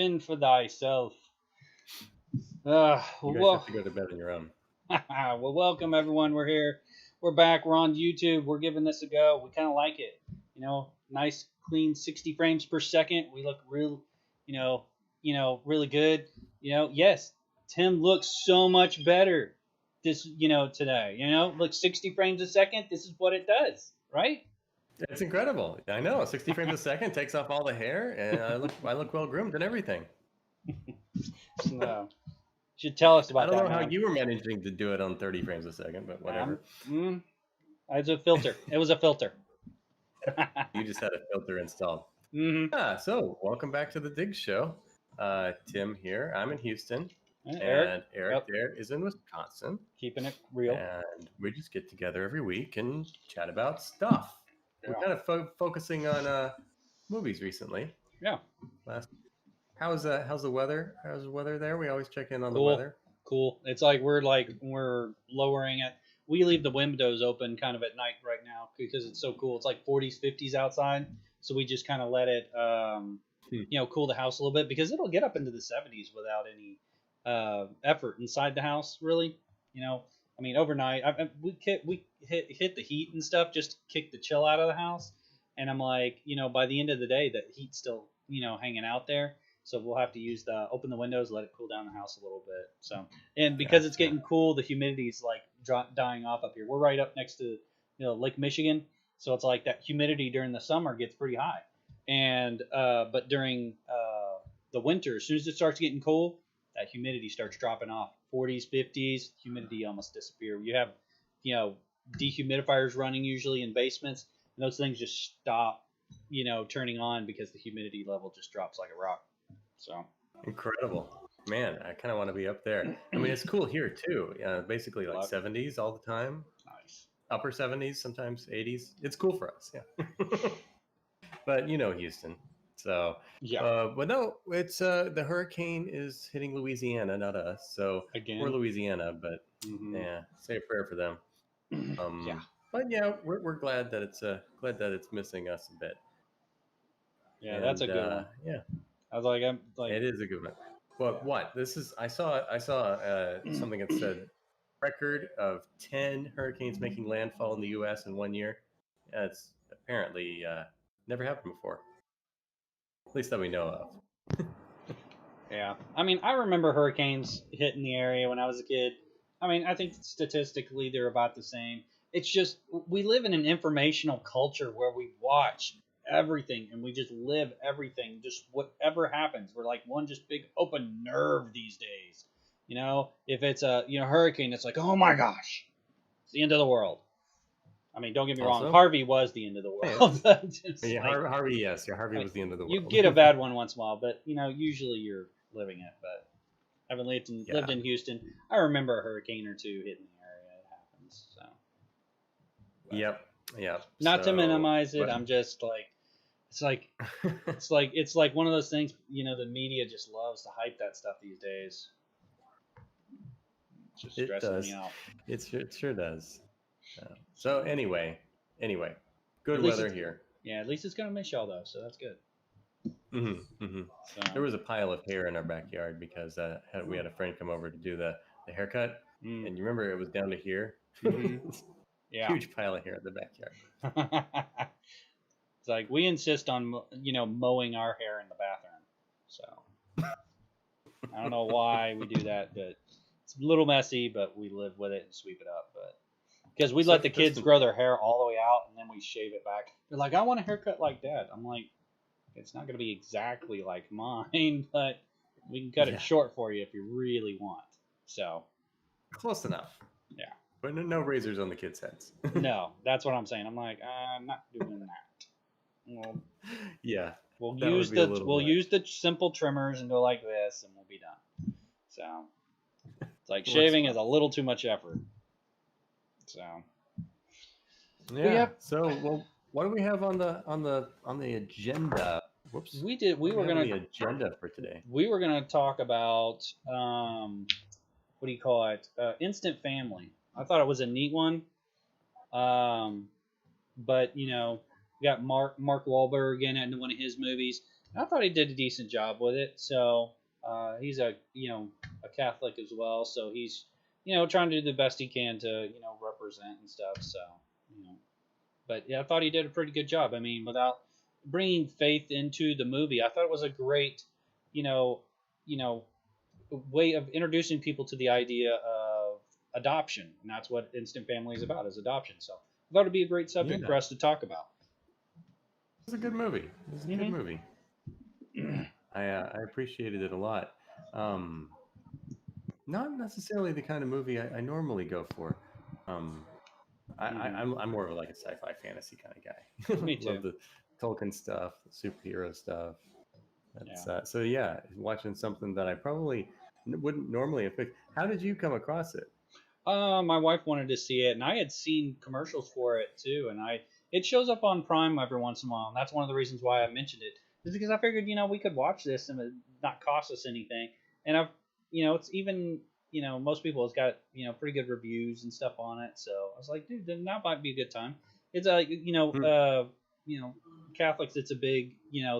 In for thyself. You Well, guys have to go to bed on your own. well, welcome everyone. We're here. We're back. We're on YouTube. We're giving this a go. We kind of like it. Nice, clean 60 frames per second. We look real, really good. Yes, Tim looks so much better today. Look, 60 frames a second. This is what it does, right? It's incredible. I know. 60 frames a second takes off all the hair, and I look well groomed and everything. No. Should tell us I about don't that, know how man. you were managing to do it on 30 frames a second, but whatever. It's a filter. It was a filter. You just had a filter installed. Mm-hmm. So welcome back to the Dig Show. Tim here. I'm in Houston, Eric. and Eric Yep. there is in Wisconsin. Keeping it real. And we just get together every week and chat about stuff. We're kind of focusing on movies recently. Yeah. How's the weather? How's the weather there? We always check in on the Cool. weather. Cool. It's like we're lowering it. We leave the windows open kind of at night right now because it's so cool. It's like 40s, 50s outside, so we just kind of let it, cool the house a little bit because it'll get up into the 70s without any effort inside the house. Really, overnight we hit the heat and stuff just to kick the chill out of the house, and I'm like, by the end of the day, the heat's still hanging out there. So we'll have to open the windows, let it cool down the house a little bit. So, and because it's getting cool, the humidity's like dying off up here. We're right up next to Lake Michigan, so it's like that humidity during the summer gets pretty high, and but during the winter, as soon as it starts getting cool, that humidity starts dropping off. 40s, 50s, humidity almost disappear. You have dehumidifiers running usually in basements, and those things just stop turning on because the humidity level just drops like a rock. So incredible, man! I kind of want to be up there. I mean, it's cool here too. Basically like 70s all the time. Nice. Upper 70s, sometimes 80s. It's cool for us, yeah. But Houston. So yeah. But no, it's the hurricane is hitting Louisiana, not us. So Again, we're Louisiana, but yeah, say a prayer for them. Yeah. But yeah, we're glad that it's missing us a bit. Yeah, And that's a good one. yeah, I was like, it is a good one. Well, what this is, I saw something that said record of 10 hurricanes making landfall in the U.S. in 1 year. It's apparently never happened before, at least that we know of. Yeah. I mean, I remember hurricanes hitting the area when I was a kid. I mean, I think statistically they're about the same. It's just we live in an informational culture where we watch everything and we just live everything. Just whatever happens, we're like one just big open nerve these days. If it's a hurricane, it's like, oh my gosh, it's the end of the world. I mean, don't get me wrong. Harvey was the end of the world. Yeah, Harvey, yes. Yeah, Harvey was the end of the world. You get a bad one once in a while, but usually you're living it. But I haven't lived in Houston. I remember a hurricane or two hitting the area. It happens. So. But, yep. Not to minimize it. I'm just like, it's like one of those things. The media just loves to hype that stuff these days. It's just stressing me out. It sure does. So anyway, good weather here. Yeah, at least it's gonna miss y'all though, so that's good. So. There was a pile of hair in our backyard because we had a friend come over to do the haircut, and you remember it was down to here. Yeah, huge pile of hair in the backyard. It's like we insist on mowing our hair in the bathroom, so I don't know why we do that, but it's a little messy, but we live with it and sweep it up, but. Because we let the kids grow their hair all the way out and then we shave it back. They're like, I want a haircut like Dad. I'm like, it's not going to be exactly like mine, but we can cut it short for you if you really want. So close enough. Yeah. But no razors on the kids' heads. No, that's what I'm saying. I'm like, I'm not doing that. Well, yeah. We'll use the simple trimmers and go like this, and we'll be done. So it's like shaving is a little too much effort. So yeah. So well, what do we have on the agenda? Whoops. We were gonna the agenda for today. We were gonna talk about what do you call it? Instant Family. I thought it was a neat one. But we got Mark Wahlberg in it in one of his movies. I thought he did a decent job with it. So he's a Catholic as well, so he's trying to do the best he can to represent and stuff. So you know, but yeah, I thought he did a pretty good job. I mean, without bringing faith into the movie, I thought it was a great you know you know way of introducing people to the idea of adoption, and that's what Instant Family is about, is adoption. So I thought it'd be a great subject for Yeah, us to talk about. it's a good movie. It's a good Hmm. movie. I appreciated it a lot. Um, Not necessarily the kind of movie I normally go for. Um, Hmm. I'm more of like a sci-fi fantasy kind of guy. Me Love too. the Tolkien stuff, the superhero stuff. Yeah. That's so yeah, watching something that I probably wouldn't normally have picked. How did you come across it? My wife wanted to see it, and I had seen commercials for it too. And it shows up on Prime every once in a while, and that's one of the reasons why I mentioned it. Is because I figured we could watch this and it not cost us anything. And it's even most people has got pretty good reviews and stuff on it. So I was like, dude, then that might be a good time. It's Hmm. you know Catholics. It's a big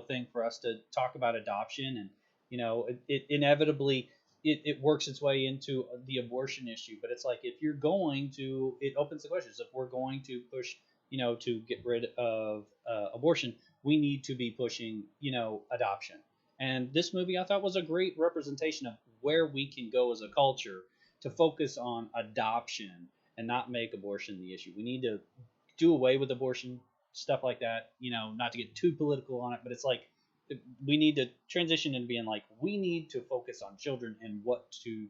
thing for us to talk about adoption, and it inevitably it works its way into the abortion issue. But it's like, if you're going to, it opens the questions. If we're going to push, to get rid of abortion, we need to be pushing, adoption. And this movie, I thought, was a great representation of where we can go as a culture to focus on adoption and not make abortion the issue. We need to do away with abortion, stuff like that. Not to get too political on it, but it's like we need to transition into being like, we need to focus on children and what to,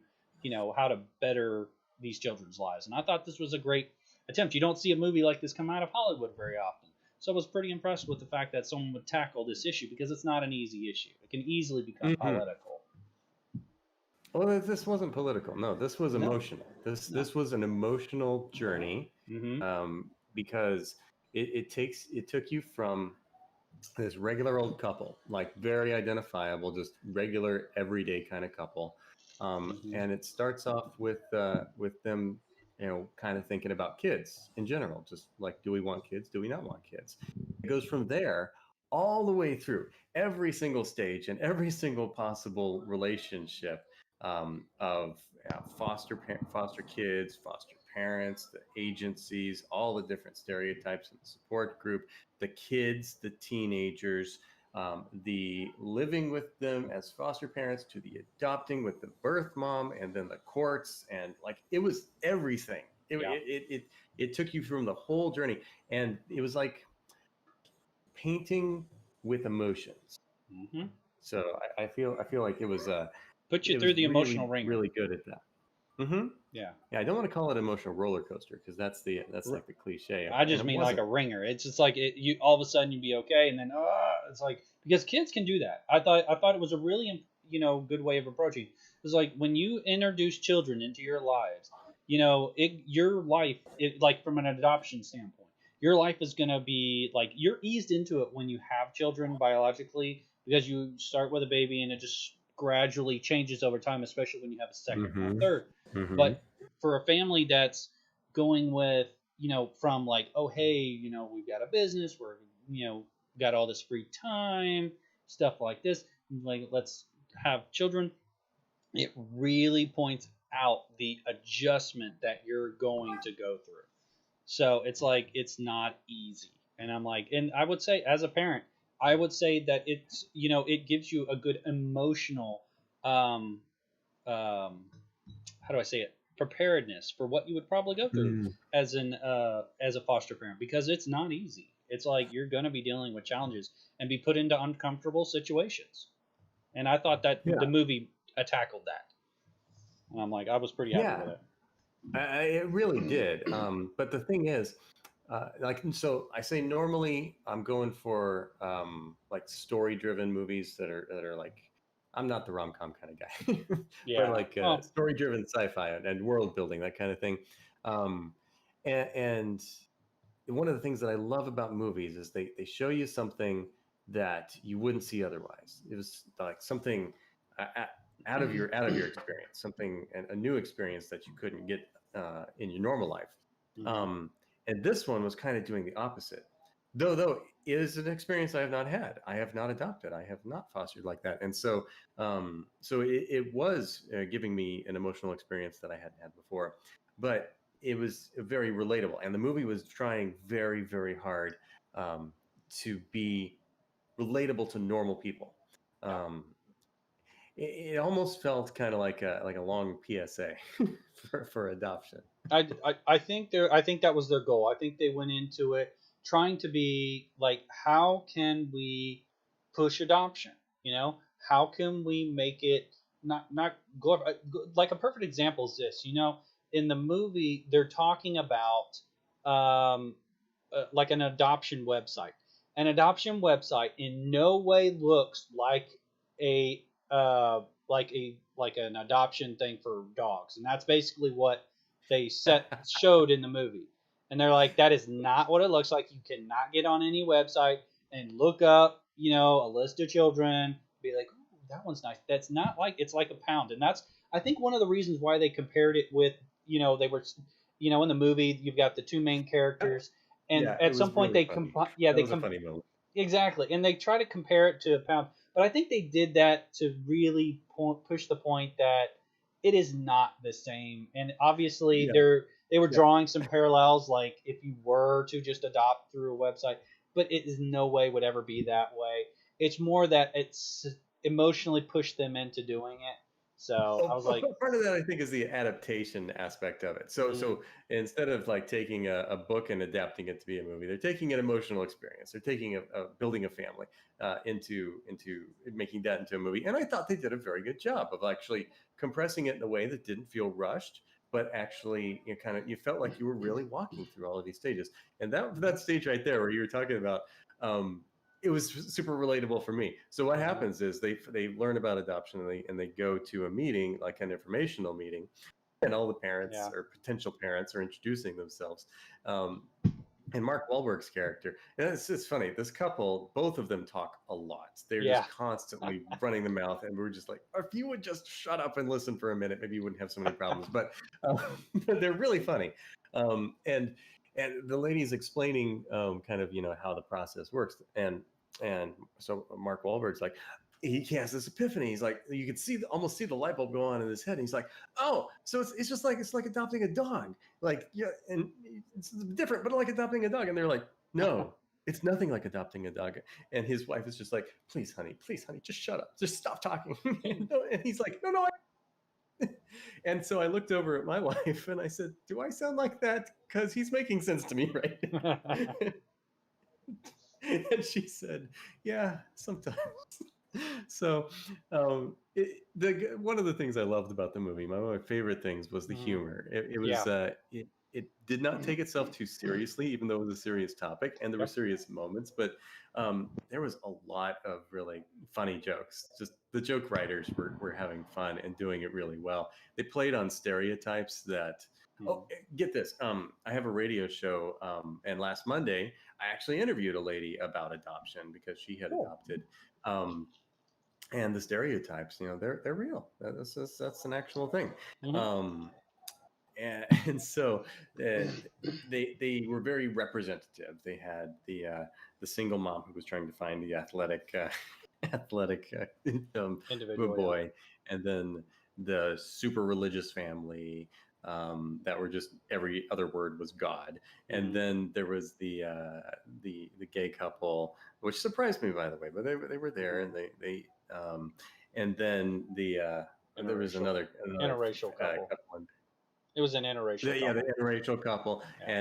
how to better these children's lives. And I thought this was a great attempt. You don't see a movie like this come out of Hollywood very often. So I was pretty impressed with the fact that someone would tackle this issue, because it's not an easy issue. It can easily become Hmm. political. Well, this wasn't political. No, this was No, emotional. This no. this was an emotional journey, Mm-hmm. because it took you from this regular old couple, like very identifiable, just regular everyday kind of couple, Mm-hmm. and it starts off with them, kind of thinking about kids in general, just like, do we want kids? Do we not want kids? It goes from there all the way through every single stage and every single possible relationship, of foster kids, foster parents, the agencies, all the different stereotypes in the support group, the kids, the teenagers, the living with them as foster parents, to the adopting with the birth mom, and then the courts, and like, it was everything. It Yeah. it it, it took you from the whole journey, and it was like painting with emotions. Mm-hmm. So I feel like Put you it through was the emotional really ringer. really good at that. Hmm. Yeah. Yeah, I don't want to call it emotional roller coaster, because that's like the cliche, I and just it mean like wasn't. a ringer. It's just like you all of a sudden you'd be okay, and then it's like, because kids can do that. I thought it was a really good way of approaching. It's like, when you introduce children into your lives, your life, like from an adoption standpoint, your life is gonna be like, you're eased into it when you have children biologically, because you start with a baby and it just gradually changes over time, especially when you have a second and a Hmm. third. Hmm. But for a family that's going with, from like, oh, hey, we've got a business, we're, got all this free time, stuff like this, like, let's have children. It really points out the adjustment that you're going to go through. So it's like, it's not easy. And I'm like, and I would say, as a parent, I would say that it's, it gives you a good emotional, um, um, how do I say it, preparedness for what you would probably go through Mm. as a foster parent, because it's not easy. It's like, you're going to be dealing with challenges and be put into uncomfortable situations. And I thought that Yeah, the movie tackled that. And I'm like, I was pretty happy yeah, with it. it really did. But the thing is, like, so I say normally I'm going for, like, story-driven movies that are like, I'm not the rom-com kind of guy, but Yeah. like, Well. story-driven sci-fi and world building, that kind of thing. Um, and one of the things that I love about movies is they show you something that you wouldn't see otherwise. It was like something, uh, uh, out of your experience, something, a new experience that you couldn't get, in your normal life. Mhm. Um, and this one was kind of doing the opposite. Though is an experience I have not had. I have not adopted. I have not fostered like that, and so it was giving me an emotional experience that I hadn't had before, but it was very relatable, and the movie was trying very, very hard um, to be relatable to normal people. Yeah. Um, it almost felt kind of like a long PSA for adoption. I think I think that was their goal. I think they went into it trying to be like, how can we push adoption? You know, how can we make it not like a perfect example is this. You know, in the movie they're talking about um, like an adoption website. An adoption website in no way looks a like an adoption thing for dogs, and that's basically what they showed in the movie. And they're like, that is not what it looks like. You cannot get on any website and look up, you know, a list of children, be like, ooh, that one's nice. That's not like it's like a pound, and that's I think one of the reasons why they compared it with, you know, they were, you know, in the movie you've got the two main characters, and Yeah, it at some was point really funny. yeah, That was a funny moment. exactly, and they try to compare it to a pound, but I think they did that to really push the point that it is not the same. And obviously, Yeah, they were yeah. drawing some parallels, like if you were to just adopt through a website, but it is no way would ever be that way. It's more that it's emotionally pushed them into doing it. So I Well, was like, part of that I think is the adaptation aspect of it. mm, So instead of like taking a book and adapting it to be a movie, they're taking an emotional experience. They're taking a building a family into making that into a movie. And I thought they did a very good job of actually compressing it in a way that didn't feel rushed, but actually you felt like you were really walking through all of these stages. And that stage right there where you were talking about. It was super relatable for me. So what uh-huh, happens is they learn about adoption and they go to a meeting, like an informational meeting, and all the parents yeah, or potential parents are introducing themselves. Um, and Mark Wahlberg's character, and it's funny. This couple, both of them talk a lot. They're yeah, just constantly running the mouth, and we're just like, if you would just shut up and listen for a minute, maybe you wouldn't have so many problems. But they're really funny, and the lady's explaining kind of how the process works, and so Mark Wahlberg's like, he has this epiphany. He's like, you could almost see the light bulb go on in his head. And he's like, oh, so it's just like it's like adopting a dog, like yeah, and it's different, but like adopting a dog. And they're like, no, it's nothing like adopting a dog. And his wife is just like, please, honey, just shut up, just stop talking. And he's like, no, no. And so I looked over at my wife and I said, do I sound like that? Because he's making sense to me, right? And she said, yeah, sometimes. So one of the things I loved about the movie, one of my favorite things was the mhm, humor. It yeah, was it did not take itself too seriously, even though it was a serious topic and there were yep, serious moments. But there was a lot of really funny jokes. Just the joke writers were having fun and doing it really well. They played on stereotypes that. mhm. Oh, get this! I have a radio show, and last Monday I actually interviewed a lady about adoption because she had Cool. adopted. Um, and the stereotypes, they're real. That's an actual thing. Hmm. Um, and, and so uh, they were very representative. They had the single mom who was trying to find the athletic Individual, yeah. boy, and then the super religious family that were just every other word was God, and Hmm. then there was the gay couple, which surprised me by the way, but they were there, and they and then there was Interracial, another interracial couple. couple. It was an interracial The couple. interracial couple, Yeah.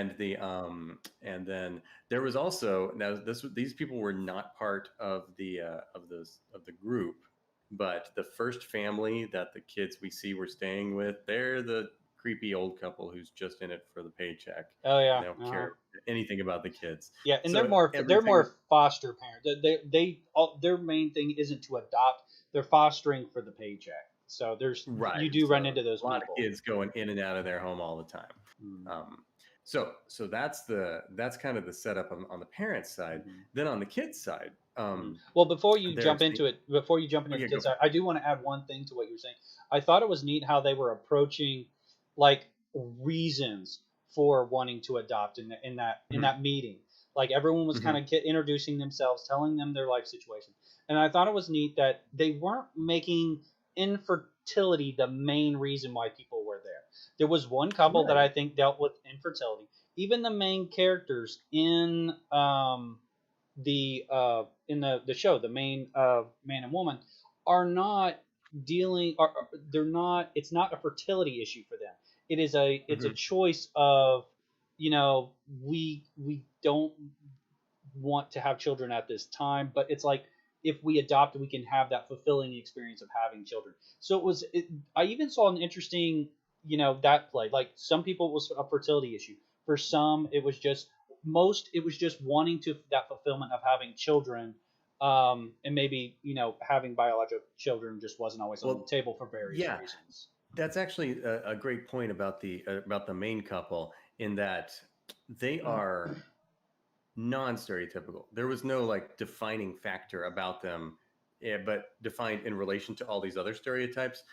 and then there was also now these people were not part of the group, but the first family that the kids we see were staying with, they're the creepy old couple who's just in it for the paycheck, Oh and yeah. they don't Uh-huh. care anything about the kids. Yeah, and So they're everything more foster parents. Their main thing isn't to adopt. They're fostering for the paycheck. So right, you do run so into those a lot of people. kids going in and out of their home all the time. Mm-hmm. So that's kind of the setup on the parents' side. Mm-hmm. Then on the kids' side, Well, there's the before you jump oh into the yeah, go kids, for I do want to add one thing to what you're saying. I thought it was neat how they were approaching like reasons for wanting to adopt in it. that meeting. Like everyone was Hmm. kind of introducing themselves, telling them their life situation. And I thought it was neat that they weren't making infertility the main reason why people were there. There was one couple that Right. I think dealt with infertility. Even the main characters in the show, the main man and woman, are not dealing. They're not. It's not a fertility issue for them. It's a Hmm. choice of, you know, we don't want to have children at this time, but it's like if we adopt, we can have that fulfilling experience of having children. So I even saw an interesting, that play. Like some people it was a fertility issue. For some, it was just wanting to that fulfillment of having children, and maybe having biological children just wasn't always on the Well, table for various yeah, reasons. that's actually a great point about the main couple in that they are non-stereotypical. There was no like defining factor about them, but defined in relation to all these other stereotypes.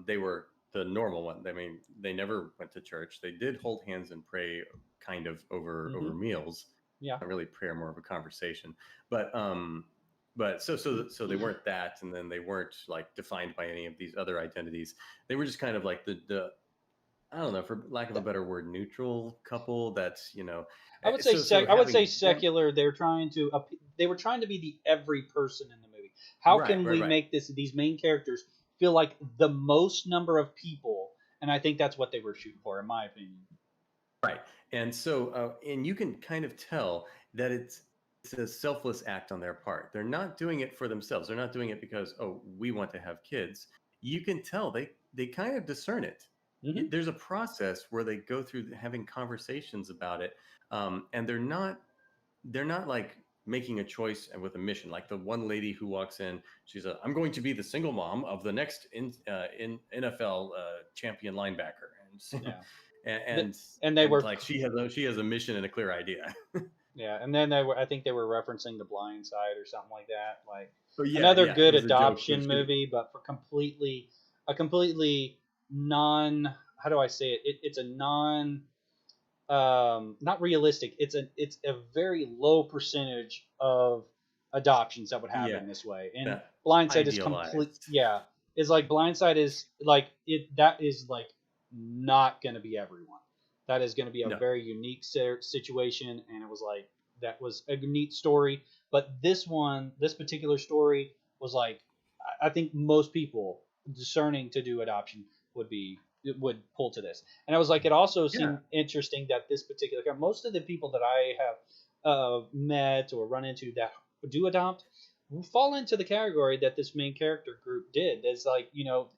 They were the normal one. I mean, they never went to church. They did hold hands and pray, kind of over Hmm. meals. Yeah. Not really prayer, more of a conversation. But so they weren't that, and then they weren't like defined by any of these other identities. They were just kind of like the I don't know, for lack of a better word, neutral couple. That's so I would say having them. secular. They were trying to be the every person in the movie. How Right, can right, we right, make these main characters feel like the most number of people? And I think that's what they were shooting for, in my opinion. right. And so, and you can kind of tell that it's a selfless act on their part. They're not doing it for themselves. They're not doing it because, oh, we want to have kids. You can tell they kind of discern it. Hmm. There's a process where they go through having conversations about it, and they're not like making a choice and with a mission. Like the one lady who walks in, I'm going to be the single mom of the next in NFL champion linebacker, and Yeah. and Th- and, and they and were like she has a mission and a clear idea. Yeah, and then I think they were referencing The Blind Side or something like that. Like But yeah, another yeah, it good was a joke when adoption she. movie, but for a completely non. How do I say it? It's a non not realistic. It's a very low percentage of adoptions that would Yeah, happen this way. And that Blindside is complete. idealized. Yeah, is like Blindside is like it. That is like not going to be everyone. That is going to be a No, very unique situation, and it was like that was a neat story. But this particular story was like, I think most people discerning to do adoption would pull to this. And I was like, it also yeah, seemed interesting that this particular most of the people that I have met or run into that do adopt fall into the category that this main character group did. There's like,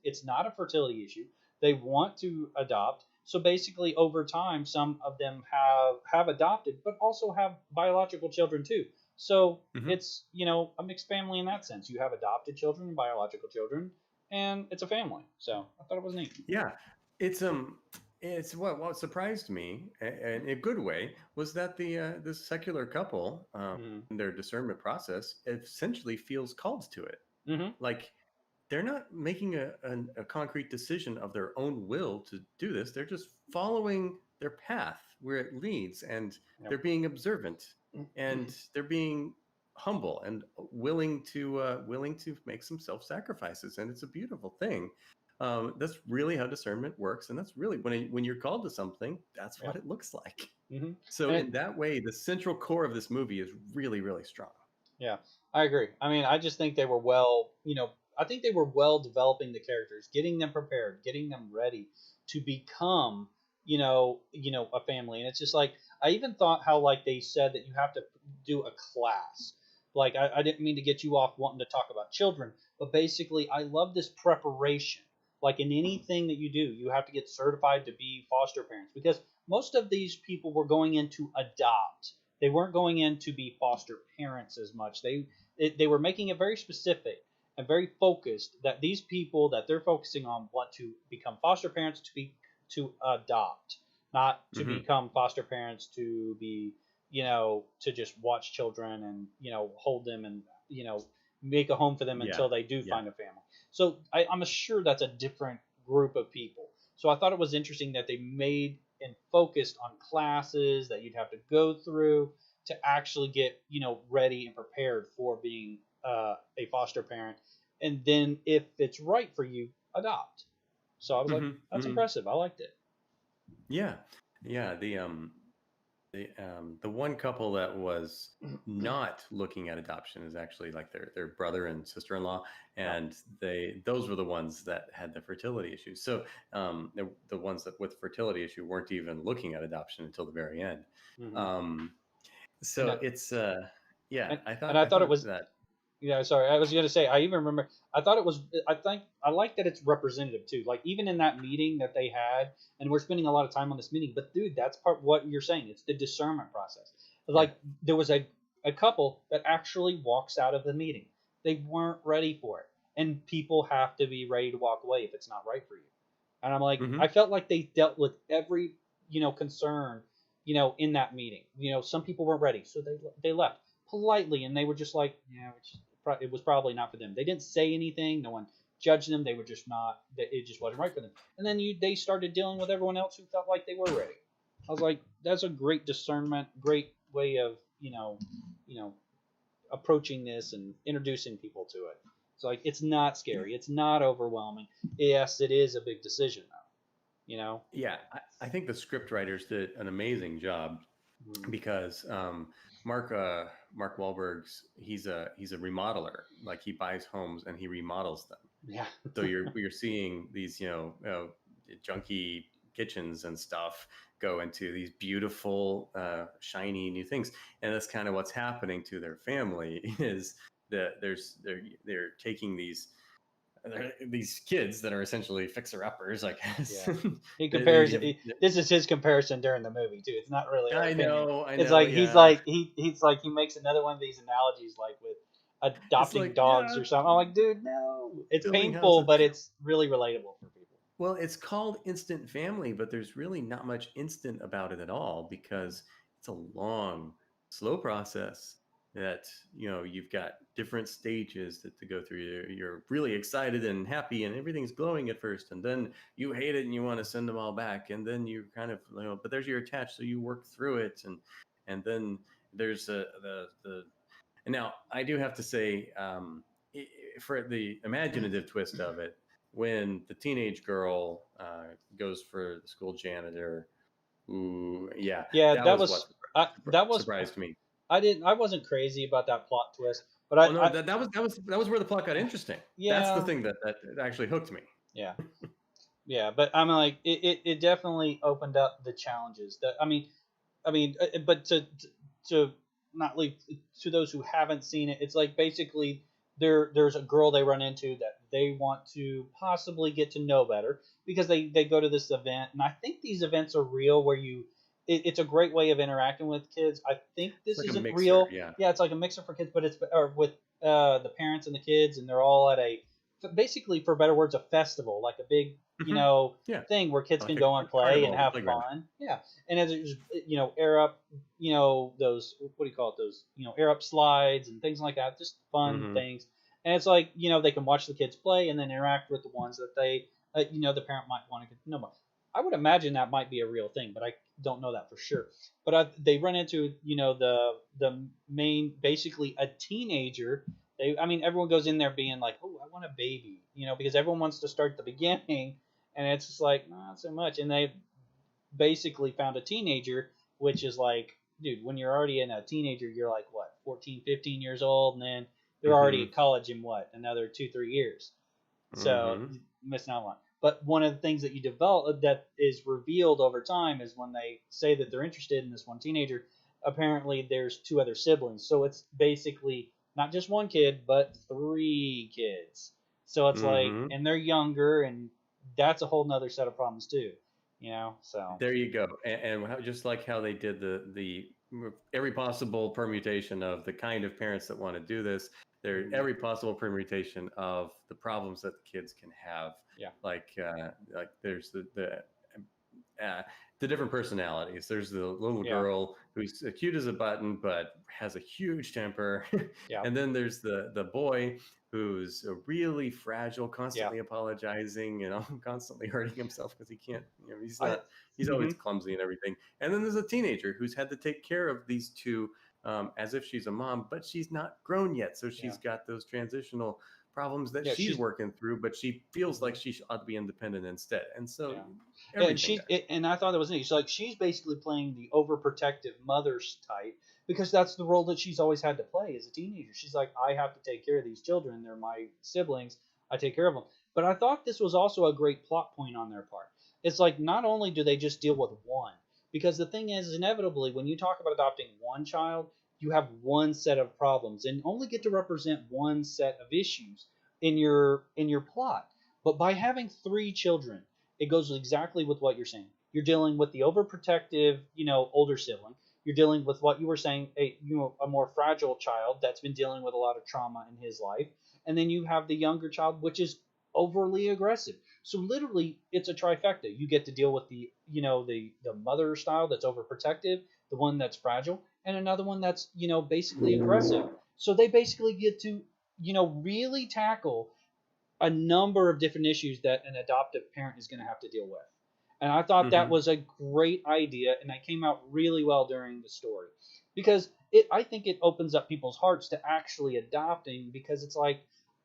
it's not a fertility issue. They want to adopt. So basically, over time, some of them have adopted, but also have biological children too. So hmm it's a mixed family in that sense. You have adopted children, biological children, and it's a family. So I thought it was neat. yeah. It's it's what surprised me in a good way was that this secular couple, Mm-hmm. in their discernment process essentially feels called to it. Mm-hmm. Like they're not making a concrete decision of their own will to do this. They're just following their path where it leads, and Yep. they're being observant, and they're being humble and willing to make some self sacrifices, and it's a beautiful thing. That's really how discernment works, and that's really when you're called to something, that's what Yep. it looks like. Mm-hmm. So And in that way, the central core of this movie is really, really strong. yeah, I agree. I mean, I just think they were I think they were well developing the characters, getting them prepared, getting them ready to become, a family. And it's just like I even thought how like they said that you have to do a class. Like I didn't mean to get you off wanting to talk about children, but basically I love this preparation. Like in anything that you do, you have to get certified to be foster parents because most of these people were going in to adopt. They weren't going in to be foster parents as much. They were making it very specific and very focused that these people that they're focusing on want to become foster parents to adopt, not to Hmm. become foster parents to be to just watch children and hold them and make a home for them Yeah, until they do yeah. find a family. So I'm sure that's a different group of people. So I thought it was interesting that they made and focused on classes that you'd have to go through to actually get ready and prepared for being a foster parent, and then if it's right for you, adopt. So I was like, hmm that's hmm impressive. I liked it. Yeah, yeah. The one couple that was not looking at adoption is actually like their brother and sister-in-law, Yeah. and those were the ones that had the fertility issues. So the ones that with fertility issue weren't even looking at adoption until the very end. Hmm. Um, And so it's yeah, and, I and thought I I thought it thought was. that Yeah, sorry. I was gonna say. I even remember. I thought it was. I think I like that it's representative too. Like even in that meeting that they had, and we're spending a lot of time on this meeting. But dude, that's part what you're saying. It's the discernment process. yeah. Like there was a couple that actually walks out of the meeting. They weren't ready for it, and people have to be ready to walk away if it's not right for you. And I'm like, hmm I felt like they dealt with every concern in that meeting. Some people weren't ready, so they left politely, and they were just like, yeah, it was probably not for them. They didn't say anything. No one judged them. They were just not. It just wasn't right for them. And then they started dealing with everyone else who felt like they were ready. I was like, that's a great discernment, great way of you know, approaching this and introducing people to it. So like, it's not scary. It's not overwhelming. Yes, it is a big decision though. Yeah, I think the script writers did an amazing job Mhm. because Mark Wahlberg's he's a remodeler. Like he buys homes and he remodels them. Yeah. So you're seeing these junky kitchens and stuff go into these beautiful shiny new things, and that's kind of what's happening to their family is that they're taking these kids that are essentially fixer uppers, I guess. Yeah. He they compares. have, This is his comparison during the movie too. It's not really our opinion. I It's know, like he's yeah. like he's like he makes another one of these analogies like with It's adopting like, dogs yeah, or something. I'm like, dude, no. It's building painful, houses. but it's really relatable for people. Well, it's called instant family, but there's really not much instant about it at all because it's a long, slow process that, you've got different stages to go through. You're really excited and happy and everything's glowing at first, and then you hate it and you want to send them all back, and then you kind of, but there's you're attached, so you work through it, and then there's the and now I do have to say, for the imaginative twist of it, when the teenage girl goes for the school janitor, ooh, yeah, Yeah, that was what that was surprised me. I wasn't crazy about that plot twist, but Oh no, that was where the plot got interesting. That's the yeah, thing that actually hooked me. yeah. Yeah, but I'm like it definitely opened up the challenges that but to not leave to those who haven't seen it, it's like basically there's a girl they run into that they want to possibly get to know better because they go to this event, and I think these events are real where it's a great way of interacting with kids. I think It's this like a isn't mixer, real. yeah. Yeah, it's like a mixer for kids, but it's or with the parents and the kids, and they're all at a basically, for better words, a festival, like a big hmm Yeah, thing where kids like can a go and play and carnival have playground. fun. Yeah, and as it's air up, those, what do you call it? Those air up slides and things like that. Just fun hmm things. And it's like they can watch the kids play and then interact with the ones that they the parent might want to get to know more. I would imagine that might be a real thing, but I don't know that for sure. But they run into the main, basically a teenager. Everyone goes in there being like, oh, I want a baby, because everyone wants to start at the beginning, and it's just like, not so much. And they basically found a teenager, which is like, dude, when you're already in a teenager, you're like, what, 14, 15 years old, and then they're already hmm at college in what, another 2, 3 years. So hmm missing out a lot. But one of the things that you develop that is revealed over time is when they say that they're interested in this one teenager, apparently there's two other siblings. So it's basically not just one kid, but three kids. So it's like, hmm and they're younger, and that's a whole nother set of problems too. So There you go, and just like how they did the every possible permutation of the kind of parents that want to do this, there mhm. every possible permutation of the problems that the kids can have. Yeah, Like there's uh, the different personalities. There's the little yeah, girl who's cute as a button but has a huge temper, yeah, and then there's the boy who's really fragile, yeah. constantly apologizing, constantly hurting himself because he can't. He's I, not. He's always mhm. clumsy and everything. And then there's a teenager who's had to take care of these two as if she's a mom, but she's not grown yet. So she's got those transitional problems that she's working through, but she feels like she ought to be independent instead. And so everything. And I thought that was neat. So like she's basically playing the overprotective mother's type because that's the role that she's always had to play as a teenager. She's like, I have to take care of these children. They're my siblings. I take care of them. But I thought this was also a great plot point on their part. It's like not only do they just deal with one, because the thing is, inevitably, when you talk about adopting one child, you have one set of problems and only get to represent one set of issues in your plot. But by having 3 children, it goes exactly with what you're saying. You're dealing with the overprotective, older sibling. You're dealing with what you were saying, a more fragile child that's been dealing with a lot of trauma in his life. And then you have the younger child, which is overly aggressive. So literally, it's a trifecta. You get to deal with the mother style that's overprotective, the one that's fragile, and another one that's basically aggressive. So they basically get to really tackle a number of different issues that an adoptive parent is going to have to deal with. And I thought that was a great idea, and that came out really well during the story because I think it opens up people's hearts to actually adopting, because it's like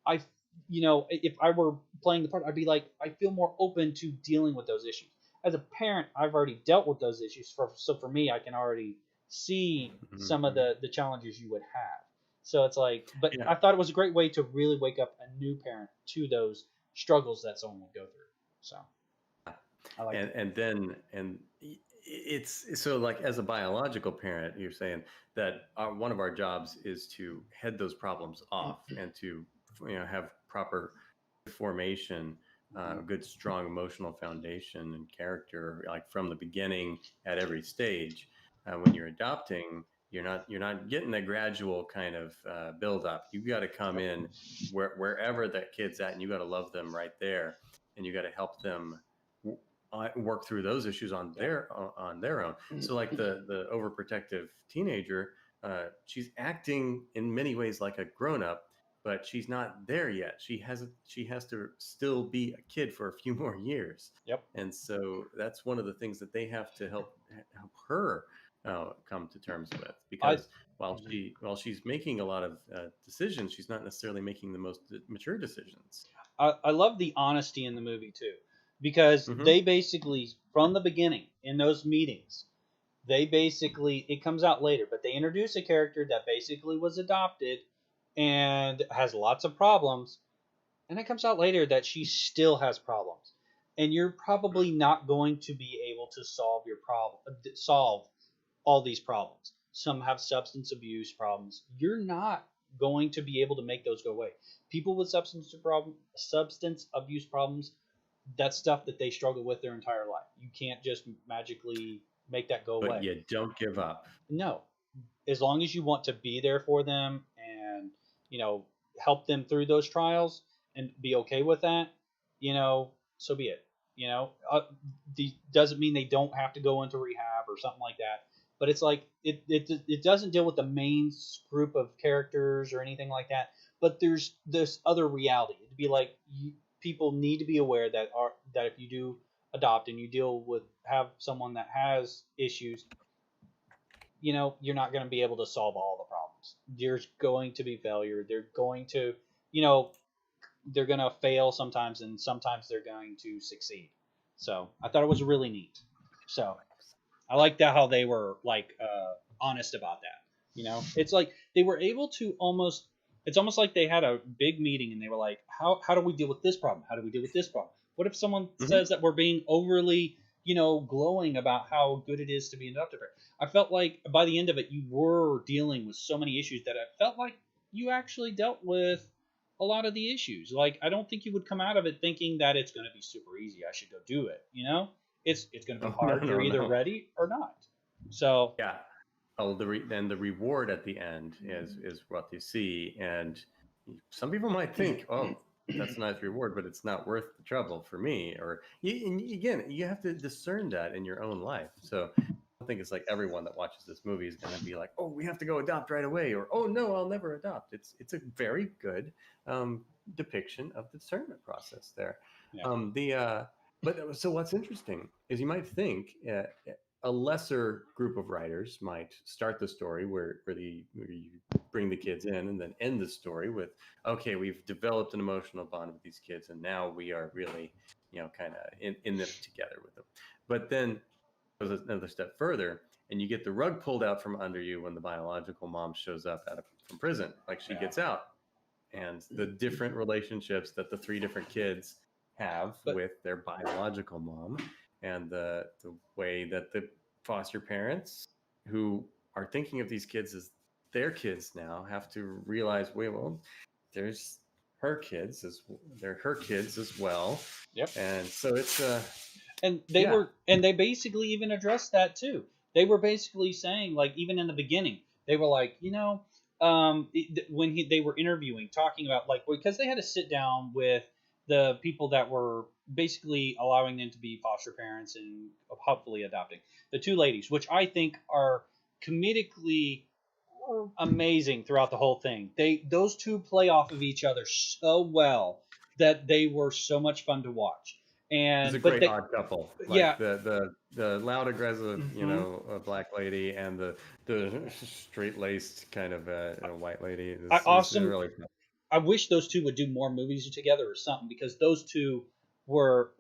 if I were playing the part, I'd be like, I feel more open to dealing with those issues. As a parent, I've already dealt with those issues, so for me, I can already see some of the challenges you would have. So it's like, but I thought it was a great way to really wake up a new parent to those struggles that someone would go through. So I like and it's so like as a biological parent, you're saying that one of our jobs is to head those problems off and to have proper formation, good strong emotional foundation and character, like from the beginning at every stage. When you're adopting, you're not getting a gradual kind of build up. You got to come in wherever that kid's at, and you got to love them right there, and you got to help them work through those issues on their own. So like the overprotective teenager, she's acting in many ways like a grown up, but she's not there yet. She has to still be a kid for a few more years. Yep. And so that's one of the things that they have to help her come to terms with, because while she's making a lot of decisions, she's not necessarily making the most mature decisions. I love the honesty in the movie too, because they basically, from the beginning in those meetings, it comes out later, but they introduce a character that basically was adopted and has lots of problems, and it comes out later that she still has problems, and you're probably not going to be able to solve all these problems. Some have substance abuse problems. You're not going to be able to make those go away. People with substance abuse problems, that's stuff that they struggle with their entire life. You can't just magically make that go away. But you don't give up. No. As long as you want to be there for them and, help them through those trials and be okay with that, so be it. Doesn't mean they don't have to go into rehab or something like that. But it's like it doesn't deal with the main group of characters or anything like that. But there's this other reality. It'd be like people need to be aware that if you do adopt and you have someone that has issues, you're not going to be able to solve all the problems. There's going to be failure. They're going to, they're going to fail sometimes, and sometimes they're going to succeed. So I thought it was really neat. So I like that how they were honest about that. It's like they were able to it's almost like they had a big meeting and they were like, how do we deal with this problem? How do we deal with this problem? What if someone says that we're being overly, glowing about how good it is to be an adoptive parent? I felt like by the end of it, you were dealing with so many issues that I felt like you actually dealt with a lot of the issues. Like, I don't think you would come out of it thinking that it's going to be super easy. I should go do it. It's going to be hard. You're either ready or not. So yeah. Oh, the reward at the end is what you see, and some people might think, oh, that's a nice reward, but it's not worth the trouble for me. Or again, you have to discern that in your own life. So I don't think it's like everyone that watches this movie is going to be like, oh, we have to go adopt right away, or oh no, I'll never adopt. It's a very good depiction of the discernment process there. Yeah. But so what's interesting is you might think a lesser group of writers might start the story where you bring the kids in and then end the story with, okay, we've developed an emotional bond with these kids and now we are really, kind of in this together with them. But then goes another step further and you get the rug pulled out from under you when the biological mom shows up from prison, like she gets out, and the different relationships that the three different kids have with their biological mom, and the way that the foster parents who are thinking of these kids as their kids now have to realize, wait, well, there's her kids they're her kids as well. Yep. And so it's and they basically even addressed that too. They were basically saying, like, even in the beginning, they were like, when they were interviewing, talking about, like, because they had to sit down with the people that were basically allowing them to be foster parents and hopefully adopting the two ladies, which I think are comedically amazing throughout the whole thing. Those two play off of each other so well that they were so much fun to watch. And it's a great odd couple. Like, yeah, the loud aggressive, black lady, and the straight laced kind of white lady. Awesome. Really fun. I wish those two would do more movies together or something, because those two were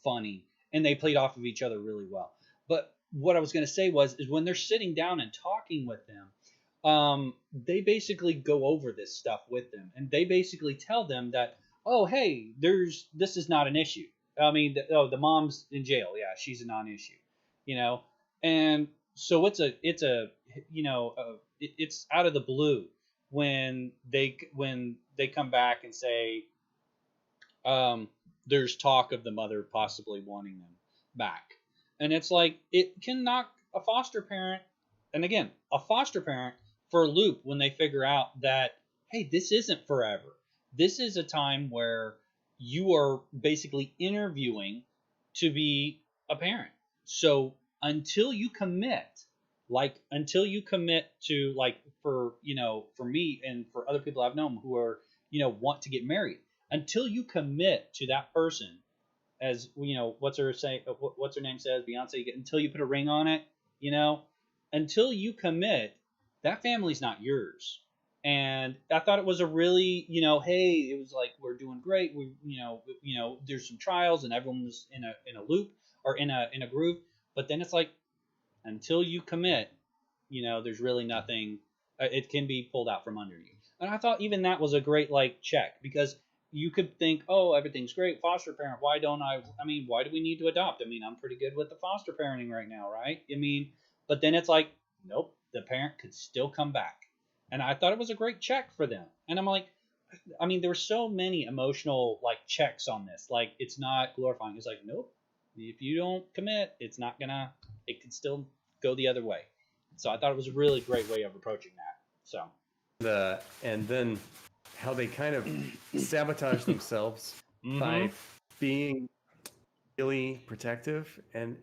funny and they played off of each other really well. But what I was going to say is when they're sitting down and talking with them, they basically go over this stuff with them, and they basically tell them that, oh, hey, this is not an issue. I mean, the mom's in jail. Yeah, she's a non-issue, and so it's out of the blue when they come back and say, there's talk of the mother possibly wanting them back. And it's like, it can knock a foster parent, and again, a foster parent, for a loop when they figure out that, hey, this isn't forever. This is a time where you are basically interviewing to be a parent. So until you commit to, like, for me and for other people I've known who are, want to get married, until you commit to that person, as what's her name says, Beyonce, until you put a ring on it, until you commit, that family's not yours. And I thought it was a really, hey, it was like, we're doing great. We, there's some trials and everyone was in a loop or in a groove. But then it's like, until you commit, there's really nothing. It can be pulled out from under you. And I thought even that was a great, like, check, because you could think, oh, everything's great, foster parent. Why do we need to adopt? I mean, I'm pretty good with the foster parenting right now, right? I mean, but then it's like, nope, the parent could still come back. And I thought it was a great check for them. And I'm like, I mean, there were so many emotional, like, checks on this. Like, it's not glorifying. It's like, nope, if you don't commit, it could still go the other way. So I thought it was a really great way of approaching that. So. And then how they kind of sabotage themselves by being really protective, and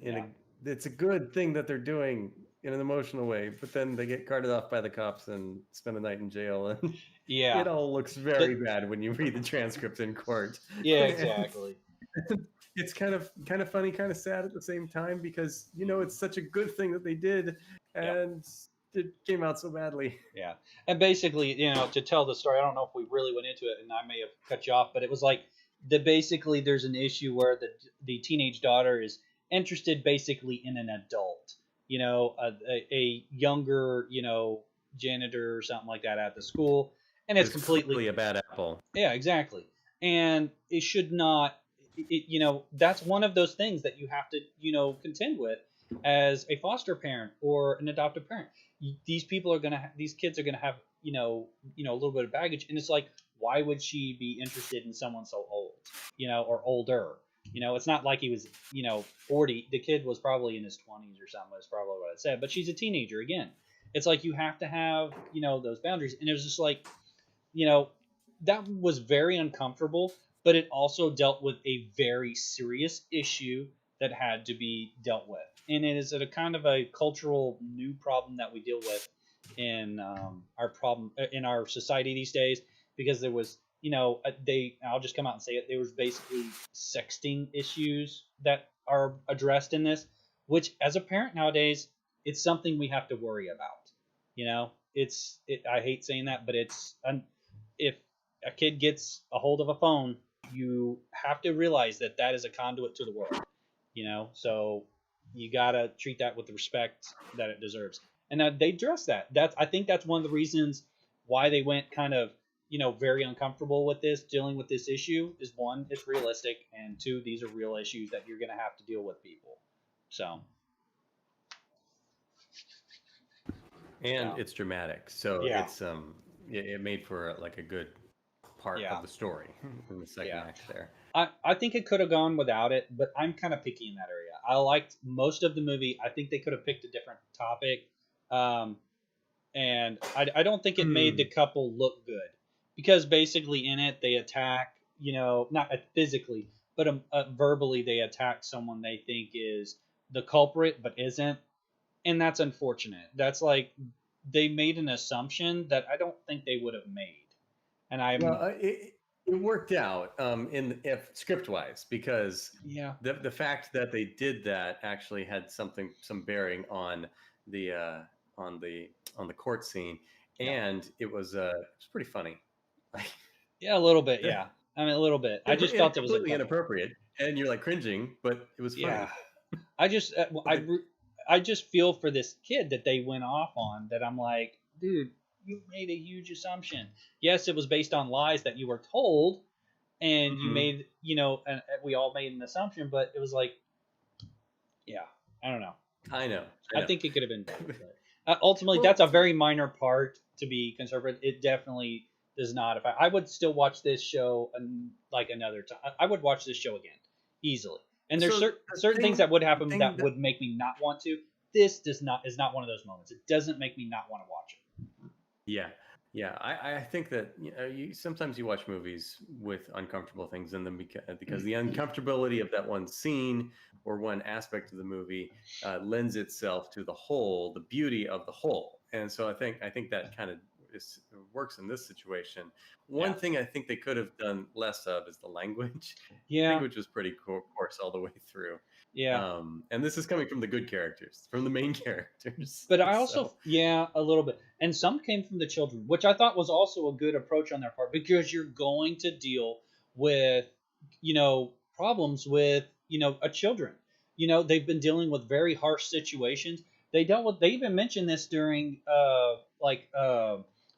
it's a good thing that they're doing in an emotional way, but then they get carted off by the cops and spend a night in jail, and it all looks very bad when you read the transcript in court. Yeah, exactly. It's kind of funny, kind of sad at the same time, because it's such a good thing that they did, and it came out so badly. Yeah, and basically, to tell the story, I don't know if we really went into it, and I may have cut you off, but it was like basically there's an issue where the teenage daughter is interested basically in an adult, a younger, janitor or something like that at the school, and it's completely a bad apple. Yeah, exactly. And it should not, that's one of those things that you have to, contend with as a foster parent or an adoptive parent. These kids are gonna have, a little bit of baggage, and it's like, why would she be interested in someone so old, or older? It's not like he was, 40. The kid was probably in his 20s or something. That's probably what I said. But she's a teenager again. It's like you have to have, those boundaries. And it was just like, that was very uncomfortable, but it also dealt with a very serious issue that had to be dealt with. And it is a kind of a cultural new problem that we deal with in our society these days, because there was, I'll just come out and say it, there was basically sexting issues that are addressed in this, which as a parent nowadays, it's something we have to worry about. I hate saying that, but if a kid gets a hold of a phone, you have to realize that that is a conduit to the world. So you gotta treat that with the respect that it deserves. And they address that. I think that's one of the reasons why they went kind of very uncomfortable with this, dealing with this issue. Is one, it's realistic, and two, these are real issues that you're gonna have to deal with people. So. And it's dramatic, so Yeah. it's it made for like a good part Yeah. of the story in the second act there. I think it could have gone without it, but I'm kind of picky in that area. I liked most of the movie. I think they could have picked a different topic, and I don't think it made the couple look good, because basically in it they attack, not physically, but verbally they attack someone they think is the culprit but isn't, and that's unfortunate. That's like they made an assumption that I don't think they would have made, and it worked out if script wise, because the fact that they did that actually had some bearing on the court scene, and it was pretty funny. Yeah, a little bit. Yeah, I mean a little bit. I just felt it was completely inappropriate, and you're like cringing, but it was funny. Yeah, I just feel for this kid that they went off on. That I'm like, dude, you made a huge assumption. Yes, it was based on lies that you were told, and you made, and we all made an assumption, but it was like, yeah, I don't know. I know. I think it could have been better. But, ultimately, that's a very minor part to be conservative. It definitely does not affect. I would still watch this show like another time. I would watch this show again easily. And there's certain things that would happen that would make me not want to. This is not one of those moments. It doesn't make me not want to watch it. Yeah. I think that sometimes you watch movies with uncomfortable things in them because the uncomfortability of that one scene or one aspect of the movie lends itself to the whole, the beauty of the whole. And so I think that kind of works in this situation. One thing I think they could have done less of is the language. Yeah, language was pretty coarse all the way through. Yeah, and this is coming from the good characters, from the main characters. but I also a little bit, and some came from the children, which I thought was also a good approach on their part, because you're going to deal with problems with children. They've been dealing with very harsh situations. They even mentioned this during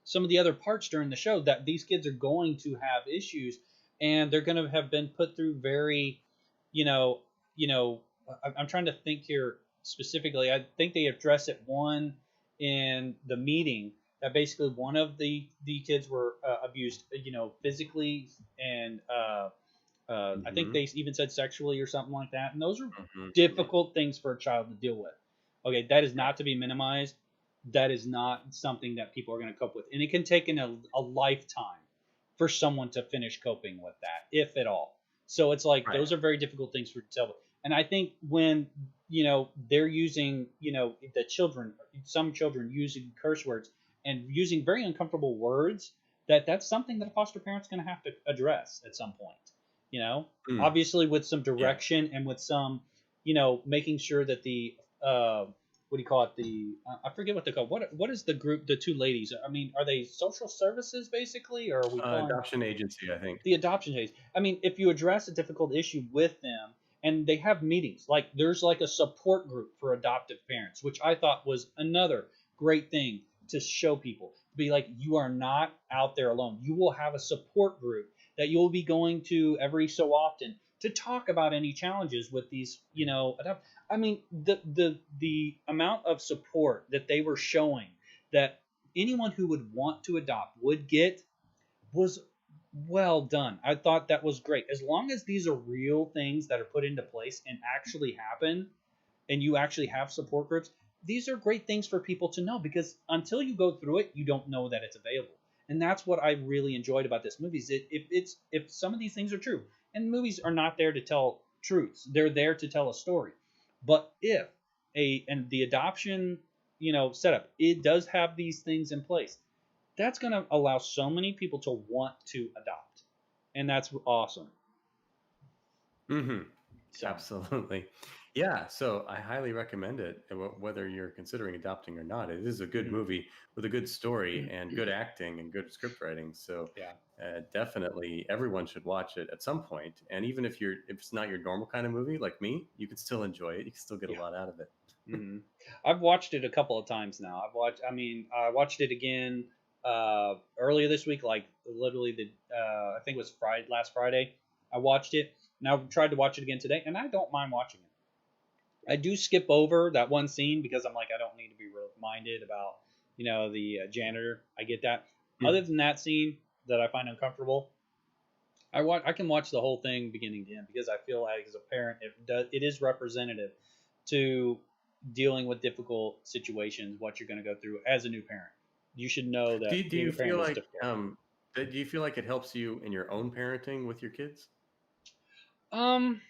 some of the other parts during the show, that these kids are going to have issues, and they're going to have been put through very, I'm trying to think here specifically. I think they address it in the meeting, that basically one of the kids were abused, physically, and I think they even said sexually or something like that. And those are difficult things for a child to deal with. Okay, that is not to be minimized. That is not something that people are going to cope with. And it can take a lifetime for someone to finish coping with that, if at all. So it's like, those are very difficult things for to tell. And I think when, they're using, some children using curse words and using very uncomfortable words, that's something that a foster parent's going to have to address at some point. Obviously with some direction and with some, making sure that the, what do you call it? I forget what they call. What is the group? The two ladies. I mean, are they social services basically, or are we adoption agency? I think the adoption agency. I mean, if you address a difficult issue with them, and they have meetings, like there's like a support group for adoptive parents, which I thought was another great thing to show people. Be like, you are not out there alone. You will have a support group that you'll be going to every so often to talk about any challenges with these, I mean, the amount of support that they were showing that anyone who would want to adopt would get was well done. I thought that was great. As long as these are real things that are put into place and actually happen, and you actually have support groups, these are great things for people to know, because until you go through it, you don't know that it's available. And that's what I really enjoyed about this movie. Is if some of these things are true, and movies are not there to tell truths, they're there to tell a story. But if the adoption, setup, it does have these things in place, that's going to allow so many people to want to adopt, and that's awesome. So. Absolutely. Yeah, so I highly recommend it, whether you're considering adopting or not. It is a good Hmm. movie with a good story and good acting and good script writing. So Yeah. definitely everyone should watch it at some point. And even if it's not your normal kind of movie like me, you can still enjoy it. You can still get a Yeah. lot out of it. Hmm. I've watched it a couple of times now. I watched it again earlier this week, like literally I think it was last Friday. I watched it. Now I've tried to watch it again today, and I don't mind watching it. I do skip over that one scene because I'm like, I don't need to be reminded about, the janitor. I get that. Hmm. Other than that scene that I find uncomfortable, I can watch the whole thing beginning to end because I feel like as a parent, it is representative to dealing with difficult situations, what you're going to go through as a new parent. You should know Do that you, do being you a parent feel is like difficult. do you feel like it helps you in your own parenting with your kids? Um,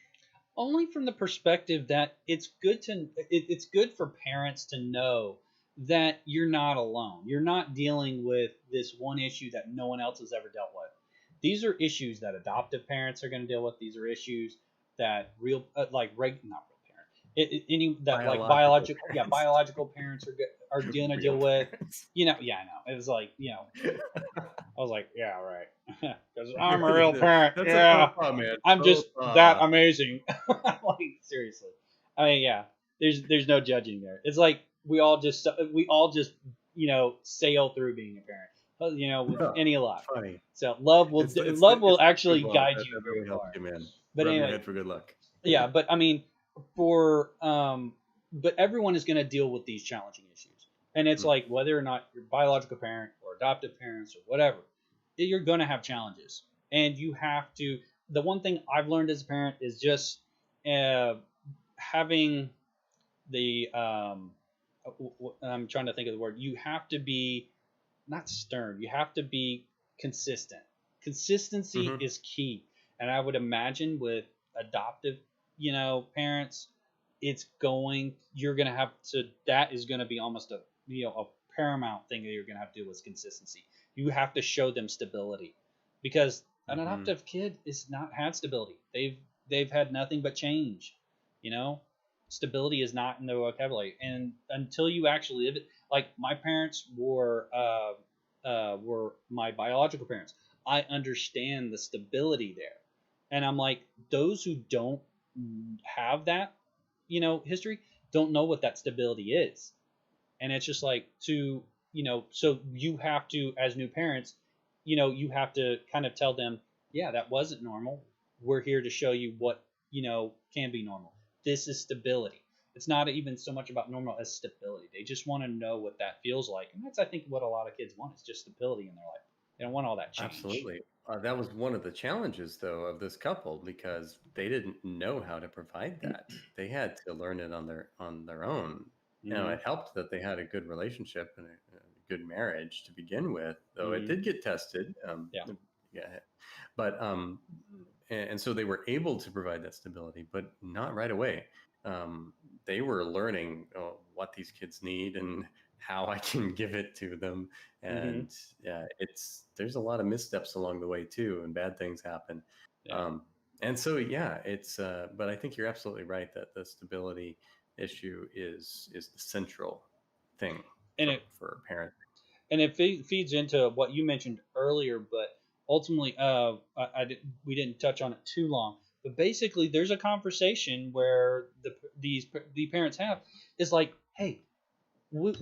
Only from the perspective that it's good for parents to know that you're not alone. You're not dealing with this one issue that no one else has ever dealt with. These are issues that adoptive parents are going to deal with. These are issues that not real parent, any that like Biological biological yeah parents. biological parents are going to Real deal with. parents. Yeah, I know. It was like I was like, yeah, right, because I'm a real parent. That's a Yeah, faux pas, man. I'm Faux just that pas. amazing. Like seriously, I mean, yeah. There's no judging there. It's like we all just sail through being a parent. With any luck. Funny. So It's love will the actually football guide that, you that very really helps far. you, man. But Rub your anyway, head for good luck. yeah. But I mean, for but everyone is going to deal with these challenging issues, and it's Mm. like whether or not you're biological parent or adoptive parents or whatever, you're going to have challenges, and you have to. The one thing I've learned as a parent is just uh, having the I'm trying to think of the word. You have to be not stern. You have to be consistent. Consistency Hmm. is key, and I would imagine with adoptive, parents, you're going to have to. That is going to be almost a paramount thing that you're going to have to do with consistency. You have to show them stability, because an Hmm. adoptive kid is not had stability. They've had nothing but change. You know, stability is not in their vocabulary, and until you actually live it, like my parents were my biological parents. I understand the stability there, and I'm like, those who don't have that, history, don't know what that stability is. And it's just like so you have to, as new parents, you have to kind of tell them, yeah, that wasn't normal. We're here to show you what can be normal. This is stability. It's not even so much about normal as stability. They just want to know what that feels like, and that's, I think, what a lot of kids want, is just stability in their life. They don't want all that change. Absolutely. That was one of the challenges, though, of this couple because they didn't know how to provide that. They had to learn it on their own. Hmm. It helped that they had a good relationship and a good marriage to begin with, though it Hmm. did get tested. Yeah. Yeah, but and so they were able to provide that stability, but not right away. Um, they were learning what these kids need and how I can give it to them, Hmm. and yeah, there's a lot of missteps along the way too, and bad things happen. Yeah. Um, and so yeah, but I think you're absolutely right that the stability issue is the central thing and for it parents. feeds into what you mentioned earlier, but ultimately, we didn't touch on it too long. But basically, there's a conversation where the parents have is like, hey, we're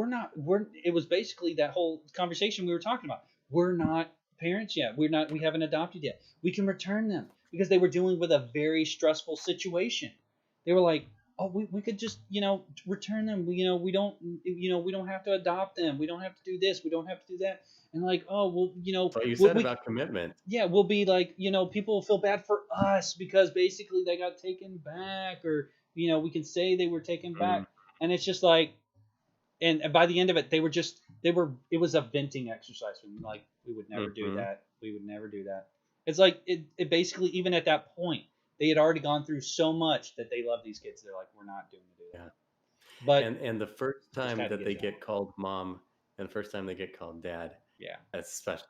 not we're. It was basically that whole conversation we were talking about. We're not parents yet. We haven't adopted yet. We can return them because they were dealing with a very stressful situation. They were like, oh, we could just return them. We don't have to adopt them. We don't have to do this. We don't have to do that. And like, oh well, So you we, said we about commitment. yeah, we'll be like, people will feel bad for us because basically they got taken back, or we can say they were taken back, and it's just like, and by the end of it, it was a venting exercise for me. Like, we would never do Mm-hmm. that. We would never do that. It's like it basically, even at that point, they had already gone through so much that they love these kids. They're like, we're not doing to do that. Yeah. But And the first just time had to that get they it out. get called mom and the first time they get called dad, Yeah. that's special.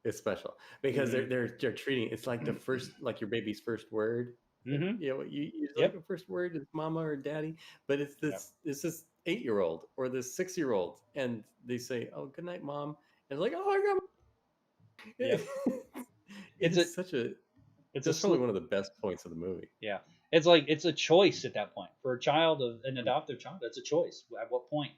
It's special because Hmm. they're treating it's like the first, like your baby's first word. Mm-hmm. You know, you like Yep. the first word is mama or daddy, but Yep. it's this 8-year-old or this 6-year-old, and they say, "Oh, good night, mom," and it's like, "Oh, I got." Yep. It It's a is such a it's a that's sl- probably one of the best points of the movie. yeah. It's like it's a choice at that point for a child of an adoptive child. That's a choice. At what point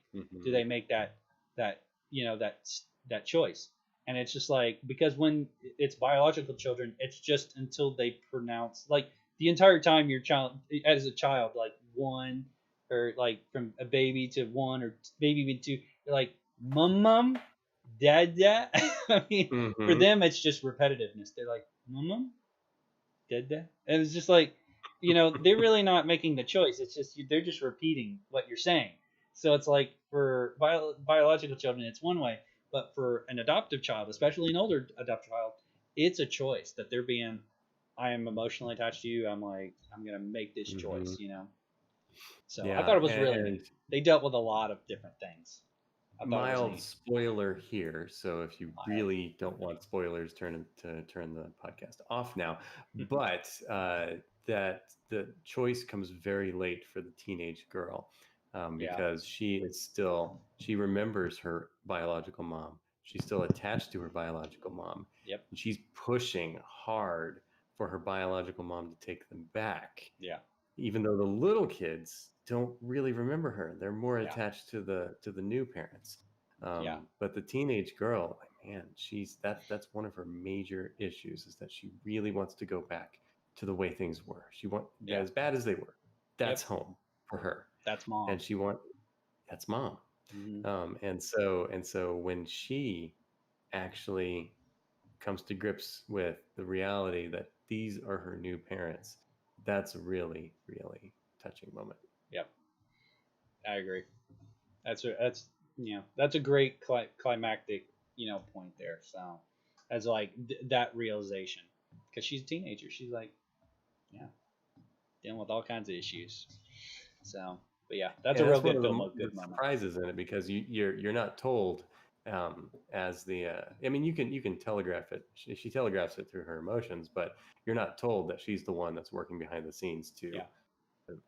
do Mm-hmm. they make that that choice? And it's just like because when it's biological children, it's just until they pronounce like the entire time your child as a child like one or like from a baby to one or maybe even two, you're like mum dad dad. I mean, for Mm-hmm. them it's just repetitiveness. They're like mum did that? And it's just like, they're really not making the choice. It's just they're just repeating what you're saying. So it's like for biological children, it's one way, but for an adoptive child, especially an older adoptive child, it's a choice that they're being. I am emotionally attached to you. I'm like, I'm gonna make this Mm-hmm. choice. So I thought Yeah, it was really and neat. They dealt with a lot of different things. I thought it was mild neat. spoiler here. So if you Mild. really don't want spoilers, turn the podcast off now. But that the choice comes very late for the teenage girl, Yeah. because she remembers her biological mom. She's still attached to her biological mom, Yep. and she's pushing hard for her biological mom to take them back, Yeah. even though the little kids don't really remember her. They're more Yeah. attached to the new parents. Yeah. But the teenage girl, like, man, that's one of her major issues, is that she really wants to go back to the way things were. She want Yeah. as bad as they were. That's Yep. home for her, That's mom. and that's mom. Mm-hmm. And so when she actually comes to grips with the reality that these are her new parents, that's a really, really touching moment. Yep. I agree. That's a great climactic point there. So as like that realization because she's a teenager, she's like yeah dealing with all kinds of issues. So but yeah, that's a And real that's one good of film, a the good moment. surprises in it, because you're not told, as the I mean, you can telegraph it. She telegraphs it through her emotions, but you're not told that she's the one that's working behind the scenes to Yeah,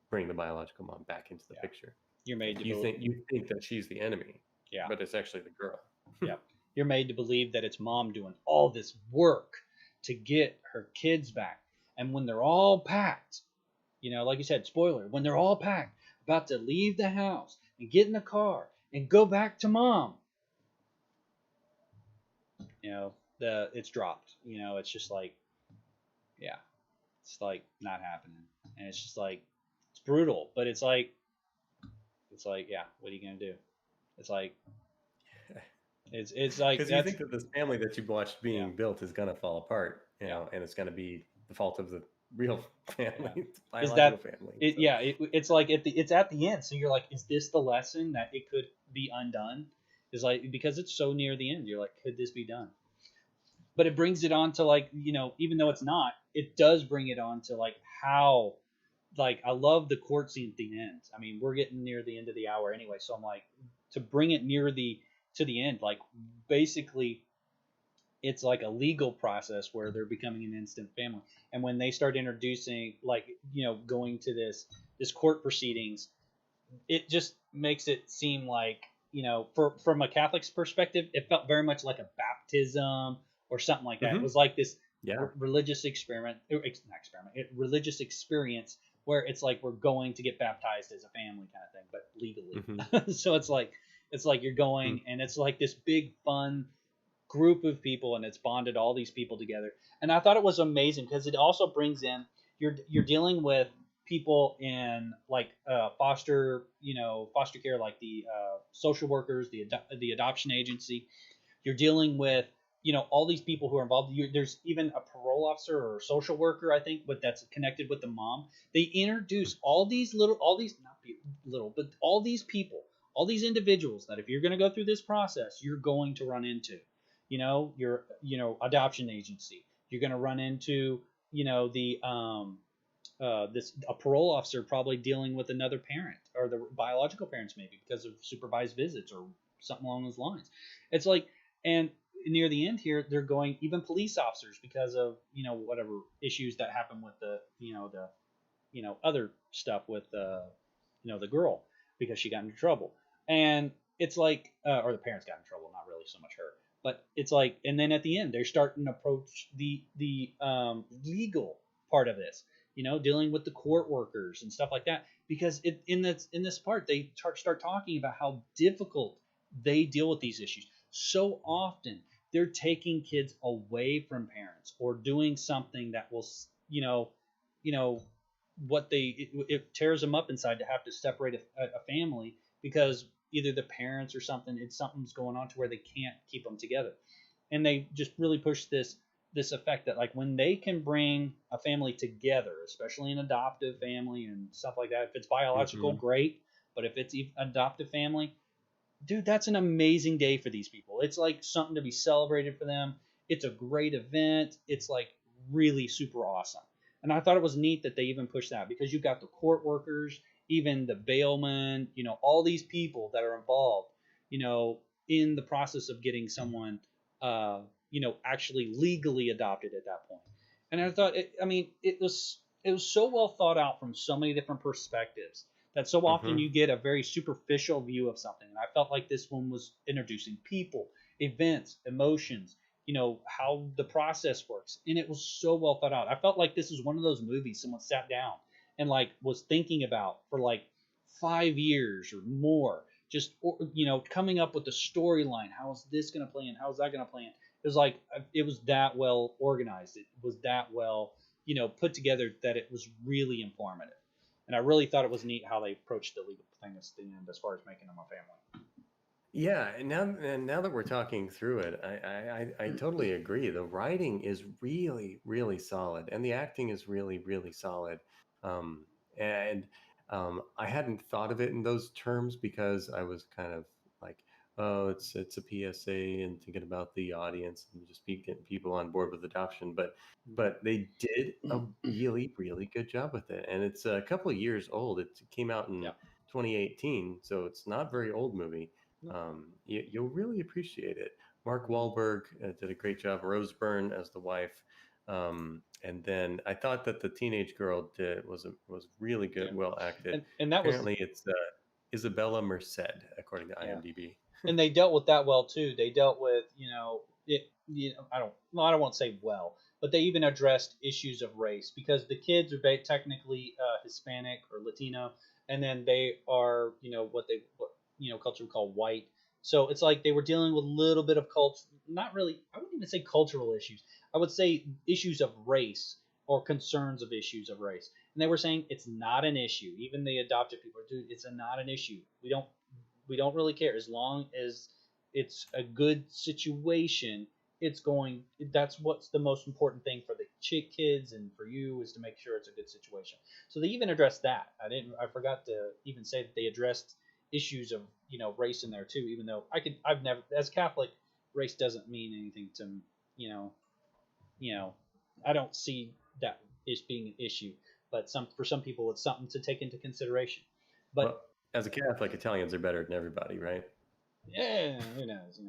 bring the biological mom back into the yeah. picture. You're made Like to you believe. think that she's the enemy, Yeah, but it's actually the girl. yep. You're made to believe that it's mom doing all this work to get her kids back, and when they're all packed, like you said, spoiler, when they're all packed, about to leave the house and get in the car and go back to mom, it's dropped. It's just like, yeah, it's like not happening, and it's just like it's brutal, but it's like, yeah, what are you gonna do? It's like it's like Because you that's think that this family that you've watched yeah, being built is going to fall apart, yeah, and it's going to be the fault of the real yeah. family, Is biological that family. it? So Yeah, it's like it's at the end, so you're like, is this the lesson that it could be undone? Is like because it's so near the end, you're like, could this be done? But it brings it on to like even though it's not, it does bring it on to like how like I love the court scene at the end. I mean, we're getting near the end of the hour anyway, so I'm like to bring it near the to the end, like basically it's like a legal process where they're becoming an instant family. And when they start introducing like going to this court proceedings, it just makes it seem like from a Catholic's perspective, it felt very much like a baptism or something like that. It hmm was like this yeah. religious religious experience where it's like we're going to get baptized as a family kind of thing, but hmm legally. So it's like you're going and it's like this big fun group of people and it's bonded all these people together. And I thought it was amazing because it also brings in you're dealing with people in like foster care, like the social workers, the adoption agency. You're dealing with all these people who are involved. There's even a parole officer or a social worker, I think, but that's connected with the mom. They introduce all these not little, but all these people, all these individuals that if you're going to go through this process, you're going to run into your adoption agency. You're going to run into the this a parole officer probably dealing with another parent or the biological parents maybe because of supervised visits or something along those lines. It's like and near the end here they're going even police officers because of whatever issues that happen with the other stuff with the girl because she got into trouble. And it's like, or the parents got in trouble, not really so much her. But it's like, and then at the end, they're starting to approach the legal part of this, dealing with the court workers and stuff like that. Because in this part, they start talking about how difficult they deal with these issues. So often, they're taking kids away from parents or doing something that will, you know, it tears them up inside to have to separate a family because either the parents or something's going on to where they can't keep them together. And they just really push this effect that, like, when they can bring a family together, especially an adoptive family and stuff like that, if it's biological, great. But if it's an adoptive family, dude, that's an amazing day for these people. It's like something to be celebrated for them. It's a great event. It's like really super awesome. And I thought it was neat that they even pushed that because you've got the court workers, even the bailmen, all these people that are involved, in the process of getting someone, actually legally adopted at that point. And I thought, it was so well thought out from so many different perspectives that so often you get a very superficial view of something. And I felt like this one was introducing people, events, emotions, how the process works. And it was so well thought out. I felt like this is one of those movies someone sat down and like was thinking about for like 5 years or more, just, coming up with the storyline. How is this going to play in? How is that going to play in? It was like, it was that well organized. It was that well, put together that it was really informative. And I really thought it was neat how they approached the legal thing at the end as far as making them a family. Yeah, and now that we're talking through it, I totally agree. The writing is really, really solid, and the acting is really, really solid. Um, and I hadn't thought of it in those terms because I was kind of like, oh, it's a PSA and thinking about the audience and just getting people on board with adoption. But they did a really, really good job with it, and it's a couple of years old. It came out in 2018, so it's not a very old movie. You'll really appreciate it. Mark Wahlberg did a great job. Rose Byrne as the wife, and then I thought that the teenage girl was really good, well acted. And that Apparently, it's Isabella Merced, according to IMDb. And they dealt with that well too. They dealt with it. I don't say well, but they even addressed issues of race because the kids are technically Hispanic or Latino, and then they are what culture we call white. So it's like they were dealing with a little bit of culture, not really. I wouldn't even say cultural issues. I would say issues of race or concerns of issues of race. And they were saying it's not an issue. Even the adopted people, dude, it's not an issue. We don't really care as long as it's a good situation. That's what's the most important thing for the kids and for you is to make sure it's a good situation. So they even addressed that. I forgot to even say that they addressed issues of race in there too, even though I've never, as a Catholic, race doesn't mean anything to I don't see that as being an issue, but for some people it's something to take into consideration. But well, as a Catholic, Italians are better than everybody, right? Yeah, who knows?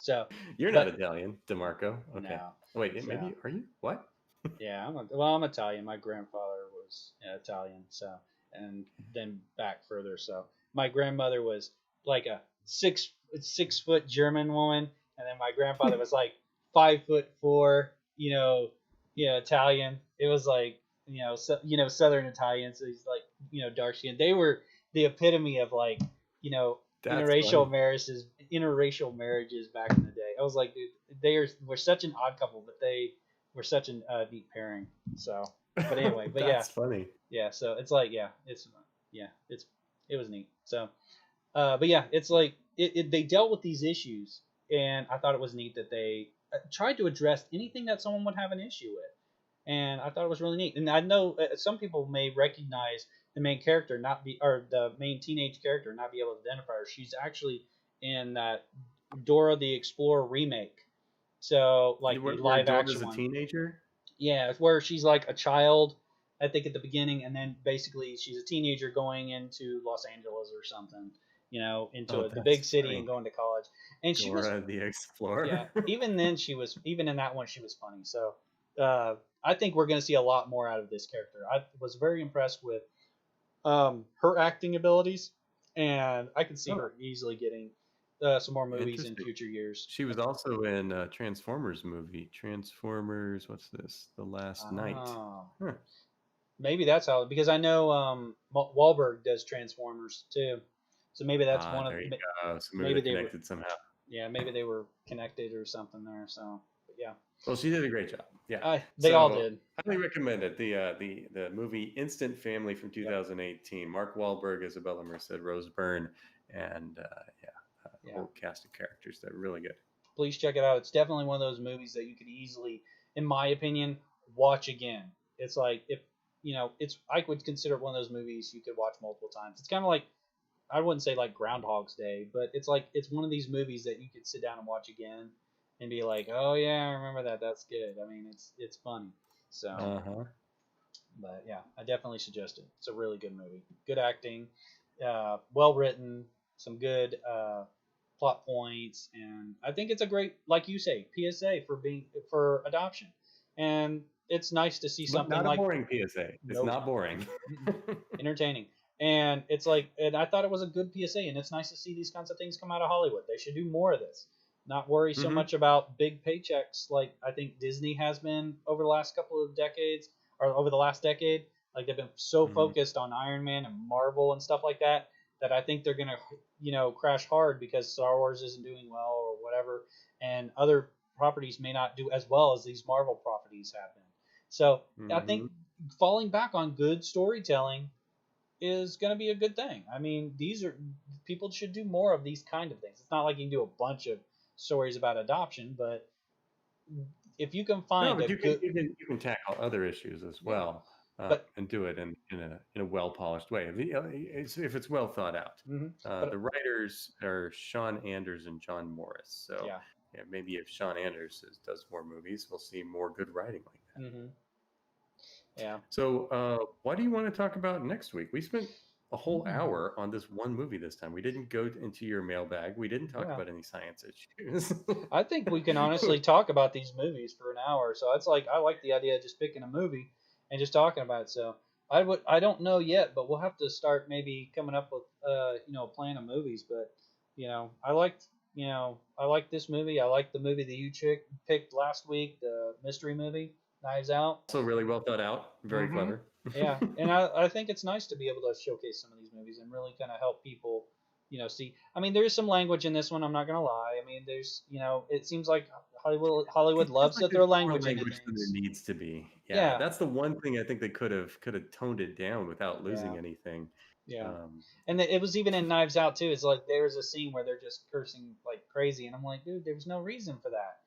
So you're not Italian, DeMarco. Okay. No. Wait, maybe are you? What? Yeah, I'm Italian. My grandfather was Italian, so, and then back further. So my grandmother was like a 6 foot German woman, and then my grandfather was like 5'4", Italian. It was like Southern Italian, so he's like dark skin. They were the epitome of like interracial marriages back in the day. I was like, dude, were such an odd couple, but they were such a neat pairing. So, but anyway, but that's funny. Yeah, so it's like, it was neat. So, but yeah, it's like they dealt with these issues, and I thought it was neat that they tried to address anything that someone would have an issue with, and I thought it was really neat. And I know some people may recognize the main character or the main teenage character not be able to identify her. She's actually in that Dora the Explorer remake. So like the live action one. A teenager? Yeah, where she's like a child, I think, at the beginning, and then basically she's a teenager going into Los Angeles or something, into the big city and going to college. And she was Dora the Explorer. Yeah, even in that one she was funny. So I think we're going to see a lot more out of this character. I was very impressed with her acting abilities, and I can see her easily getting some more movies in future years. She was also in a Transformers movie. Transformers, what's this? The Last Night. Huh. Maybe that's how, because I know Wahlberg does Transformers too, so maybe that's one of. There you go. So maybe they're connected somehow. Yeah, maybe they were connected or something there. So, but yeah. Well, she did a great job. Yeah, they all did. Highly recommend it. The movie Instant Family from 2018. Yep. Mark Wahlberg, Isabella Merced, Rose Byrne, and a whole cast of characters that are really good. Please check it out. It's definitely one of those movies that you could easily, in my opinion, watch again. It's like I would consider it one of those movies you could watch multiple times. It's kind of like, I wouldn't say like Groundhog's Day, but it's one of these movies that you could sit down and watch again and be like, oh yeah, I remember that. That's good. I mean, it's funny. So, but yeah, I definitely suggest it. It's a really good movie. Good acting, well written, some good plot points, and I think it's a great, like you say, PSA for adoption. And it's nice to see something not like a boring PSA. It's not boring. Entertaining. And it's like, and I thought it was a good PSA, and it's nice to see these kinds of things come out of Hollywood. They should do more of this. Not worry so much about big paychecks like I think Disney has been over the last couple of decades, or over the last decade. Like they've been so focused on Iron Man and Marvel and stuff like that I think they're gonna, crash hard because Star Wars isn't doing well or whatever, and other properties may not do as well as these Marvel properties have been. So I think falling back on good storytelling is going to be a good thing. I mean, people should do more of these kind of things. It's not like you can do a bunch of stories about adoption, but if you can find you can tackle other issues as well, and do it in a well polished way. If it's well thought out. The writers are Sean Anders and John Morris. So maybe if Sean Anders does more movies, we'll see more good writing like that. Yeah. So, what do you want to talk about next week? We spent a whole hour on this one movie this time. We didn't go into your mailbag. We didn't talk about any science issues. I think we can honestly talk about these movies for an hour. So it's like, I like the idea of just picking a movie and just talking about it. So I don't know yet, but we'll have to start maybe coming up with a plan of movies. But I like this movie. I like the movie that you picked last week, the mystery movie, Knives Out. So really well thought out, very clever. Yeah, and I think it's nice to be able to showcase some of these movies and really kind of help people, see. I mean, there's some language in this one. I'm not gonna lie. I mean, there's, it seems like Hollywood loves to throw language into things. Than there needs to be. Yeah, that's the one thing I think they could have toned it down without losing anything. Yeah, and it was even in Knives Out too. It's like there's a scene where they're just cursing like crazy, and I'm like, dude, there was no reason for that.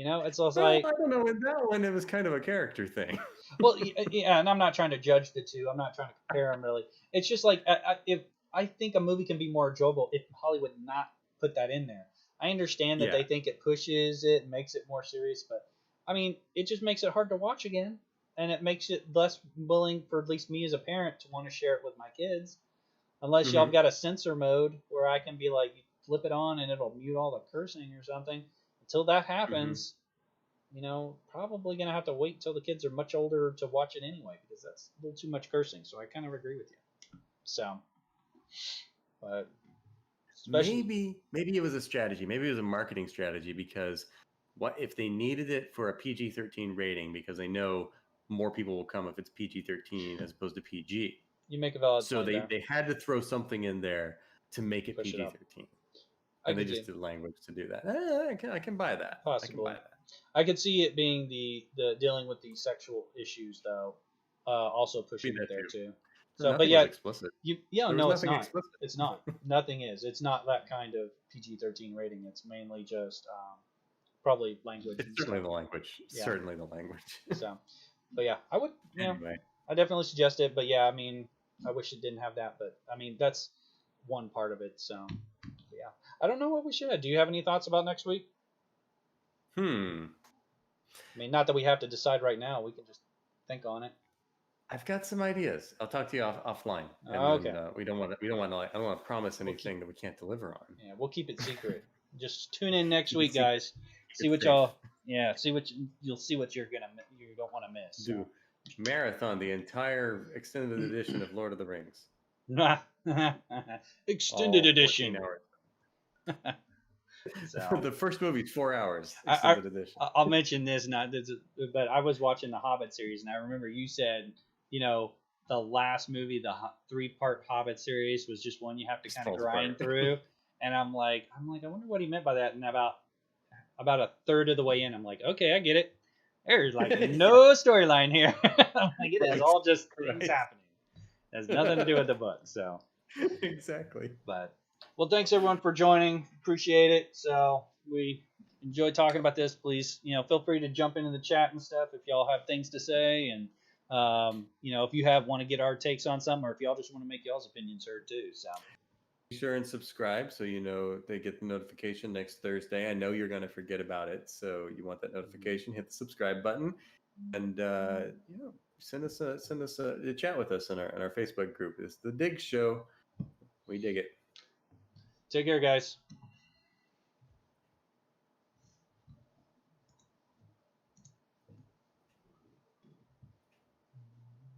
It's also like, I don't know. In that one, it was kind of a character thing. Well, yeah, and I'm not trying to judge the two. I'm not trying to compare them really. It's just like if I think a movie can be more enjoyable if Hollywood not put that in there. I understand that they think it pushes it and makes it more serious, but I mean, it just makes it hard to watch again, and it makes it less willing for at least me as a parent to want to share it with my kids, unless y'all got a censor mode where I can be like, you flip it on and it'll mute all the cursing or something. Until that happens, probably going to have to wait until the kids are much older to watch it anyway, because that's a little too much cursing. So I kind of agree with you. So, but maybe it was a strategy. Maybe it was a marketing strategy, because what if they needed it for a PG-13 rating, because they know more people will come if it's PG-13 as opposed to PG. You make a valid point. So they had to throw something in there to make it PG-13. And they just did language to do that. I can buy that. Possibly. I could see it being the dealing with the sexual issues though, also pushing it there too. So, but yeah, explicit. It's not. Explicit. It's not. Nothing is. It's not that kind of PG-13 rating. It's mainly just probably language. It's certainly the language. Yeah. Certainly the language. So, but yeah, I would. Anyway. I definitely suggest it. But yeah, I mean, I wish it didn't have that. But I mean, that's one part of it. So. Yeah, I don't know what we should. Do you have any thoughts about next week? I mean, not that we have to decide right now. We can just think on it. I've got some ideas. I'll talk to you offline. Okay. We don't want to. I don't want to promise anything that we can't deliver on. Yeah, we'll keep it secret. Just tune in next week, guys. See what y'all Yeah, you'll see what you don't want to miss. Do marathon the entire extended edition of Lord of the Rings. Extended All edition. 14 hours. So, the first movie's 4 hours. Extended edition. I'll mention this, but I was watching the Hobbit series, and I remember you said, the last movie, the 3-part Hobbit series, was just one you have to kind of grind through. And I'm like, I wonder what he meant by that. And about a third of the way in, I'm like, okay, I get it. There's like no storyline here. I'm like, it is all just things happening. It has nothing to do with the book. So exactly. But well, thanks everyone for joining. Appreciate it. So we enjoyed talking about this. Please, feel free to jump into the chat and stuff if y'all have things to say, and if you want to get our takes on something, or if y'all just want to make y'all's opinions heard too. So be sure and subscribe so they get the notification next Thursday. I know you're going to forget about it, so you want that notification. Hit the subscribe button, and send us a chat with us in our Facebook group. It's the Dig Show. We dig it. Take care, guys.